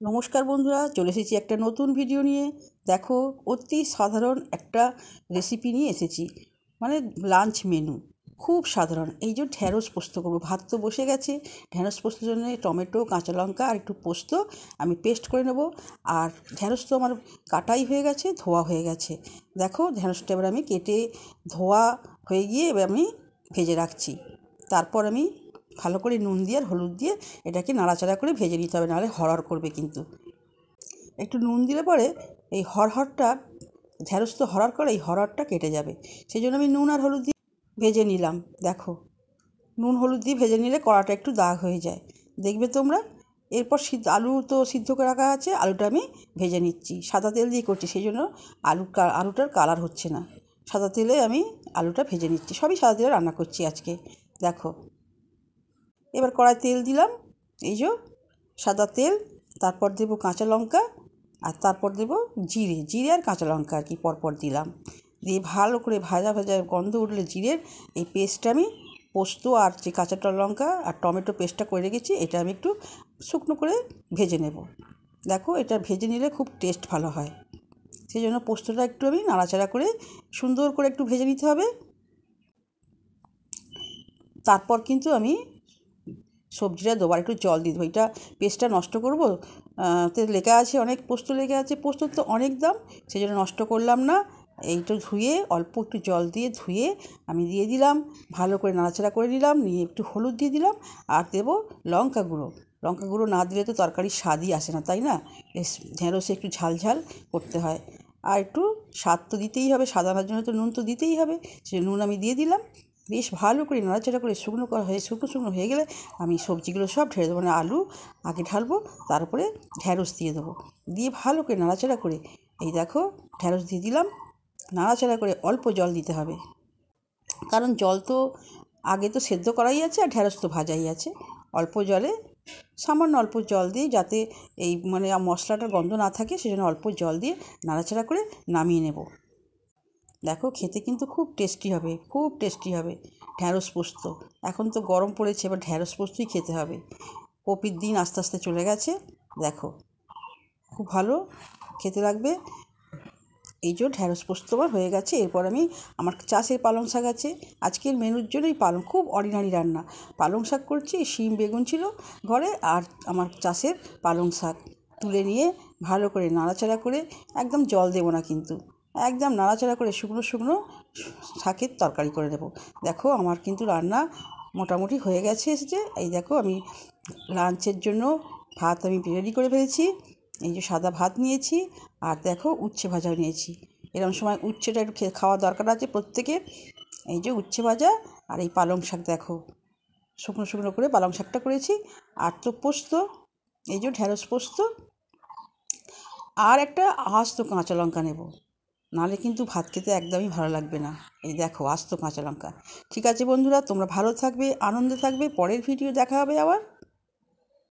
নমস্কার বন্ধুরা, চলে এসেছি একটা নতুন ভিডিও নিয়ে। দেখো, অতি সাধারণ একটা রেসিপি নিয়ে এসেছি, মানে লাঞ্চ মেনু। খুব সাধারণ। এই যে ঢ্যাঁড়স পোস্ত করবো, ভাত তো বসে গেছে। ঢ্যাঁড়স পোস্তের জন্য টমেটো, কাঁচা লঙ্কা আর একটু পোস্ত আমি পেস্ট করে নেব। আর ঢ্যাঁড়স তো আমার কাটাই হয়ে গেছে, ধোয়া হয়ে গেছে। দেখো, ঢ্যাঁড়সটা এবার আমি কেটে ধোয়া হয়ে গিয়ে এবার আমি ভেজে রাখছি। তারপর আমি ভালো করে নুন দিয়ে আর হলুদ দিয়ে এটাকে নাড়াচাড়া করে ভেজে নিতে হবে, নাহলে হরহর করবে। কিন্তু একটু নুন দিলে পরে এই হরহরটা, ঢ্যাঁড়স তো হরহর করে, এই হরহরটা কেটে যাবে। সেই জন্য আমি নুন আর হলুদ দিয়ে ভেজে নিলাম। দেখো, নুন হলুদ দিয়ে ভেজে নিলে কড়াটা একটু দাগ হয়ে যায়, দেখবে তোমরা। এরপর আলু তো সিদ্ধ করে রাখা আছে, আলুটা আমি ভেজে নিচ্ছি। সাদা তেল দিয়ে করছি, সেই জন্য আলুটার কালার হচ্ছে না। সাদা তেলে আমি আলুটা ভেজে নিচ্ছি, সবই সাদা তেলে রান্না করছি আজকে। দেখো, এবার কড়াই তেল দিলাম, এই যে সাদা তেল। তারপর দেবো কাঁচা লঙ্কা, আর তারপর দেবো জিরে আর কাঁচা লঙ্কা আর কি পরপর দিলাম। দিয়ে ভালো করে ভাজা ভাজা গন্ধ উঠলে জিরের এই পেস্টটা আমি, পোস্ত আর যে কাঁচা লঙ্কা আর টমেটো পেস্টটা করে রেখেছি, এটা আমি একটু শুকনো করে ভেজে নেব। দেখো, এটা ভেজে নিলে খুব টেস্ট ভালো হয়। সেই জন্য পোস্তটা একটু আমি নাড়াচাড়া করে সুন্দর করে একটু ভেজে নিতে হবে। তারপর কিন্তু আমি সবজিটা দেবো, আর একটু জল দিয়ে দেবো। এটা পেস্টটা নষ্ট করবো, তে লেখা আছে অনেক পোস্ত লেগে আছে, পোস্তর তো অনেক দাম, সেই জন্য নষ্ট করলাম না। এইটা ধুয়ে অল্প একটু জল দিয়ে ধুয়ে আমি দিয়ে দিলাম, ভালো করে নাড়াচাড়া করে নিলাম। নিয়ে একটু হলুদ দিয়ে দিলাম, আর দেবো লঙ্কা গুঁড়ো। লঙ্কা গুঁড়ো না দিলে তো তরকারির স্বাদই আসে না, তাই না? ঢেঁড়সে একটু ঝাল ঝাল করতে হয়, আর একটু স্বাদ তো দিতেই হবে, সাদানোর জন্য তো নুন তো দিতেই হবে। সেই নুন আমি দিয়ে দিলাম। বেশ ভালো করে নাড়াচাড়া করে শুকনো হয়ে গেলে আমি সবজিগুলো সব ঢেলে দেবো। মানে আলু আগে ঢালবো, তারপরে ঢ্যাঁড়স দিয়ে দেবো। দিয়ে ভালো করে নাড়াচাড়া করে, এই দেখো, ঢ্যাঁড়স দিয়ে দিলাম। নাড়াচাড়া করে অল্প জল দিতে হবে, কারণ জল তো আগে তো সেদ্ধ করাই আছে, আর ঢ্যাঁড়স তো ভাজাই আছে। অল্প জলে, সামান্য অল্প জল দিয়ে, যাতে এই মানে মশলাটার গন্ধ না থাকে, সেজন্য অল্প জল দিয়ে নাড়াচাড়া করে নামিয়ে নেব। দেখো, খেতে কিন্তু খুব টেস্টি হবে, খুব টেস্টি হবে ঢ্যাঁড়স পোস্ত। এখন তো গরম পড়েছে, এবার ঢ্যাঁড়স পোস্তই খেতে হবে। কপির দিন আস্তে আস্তে চলে গেছে। দেখো, খুব ভালো খেতে লাগবে। এই যে ঢ্যাঁড়স পোস্ত আমার হয়ে গেছে। এরপর আমি, আমার চাষের পালং শাক আছে, আজকের মেনুর জন্যই খুব অর্ডিনারি রান্না। পালং শাক করছি, শিম বেগুন ছিল ঘরে, আর আমার চাষের পালং শাক তুলে নিয়ে ভালো করে নাড়াচাড়া করে, একদম জল দেবো না কিন্তু, একদম নাড়াচাড়া করে শুকনো শুকনো শাকের তরকারি করে নেব। দেখো, আমার কিন্তু রান্না মোটামুটি হয়ে গেছে এসেছে। এই দেখো, আমি লাঞ্চের জন্য ভাত আমি রেডি করে ফেলেছি। এই যে সাদা ভাত নিয়েছি, আর দেখো উচ্ছে ভাজাও নিয়েছি। এরকম সময় উচ্ছেটা একটু খাওয়া দরকার আছে প্রত্যেকের। এই যে উচ্ছে ভাজা, আর এই পালং শাক, দেখো শুকনো শুকনো করে পালং শাকটা করেছি। আর তো পোস্ত, এই যে ঢ্যাঁড়স পোস্ত, আর একটা আস্ত কাঁচা লঙ্কা নেব, নাহলে কিন্তু ভাত খেতে একদমই ভালো লাগবে না। এই দেখো, আস্ত কাঁচা লঙ্কা। ঠিক আছে বন্ধুরা, তোমরা ভালো থাকবে, আনন্দে থাকবে। পরের ভিডিও দেখা হবে আবার।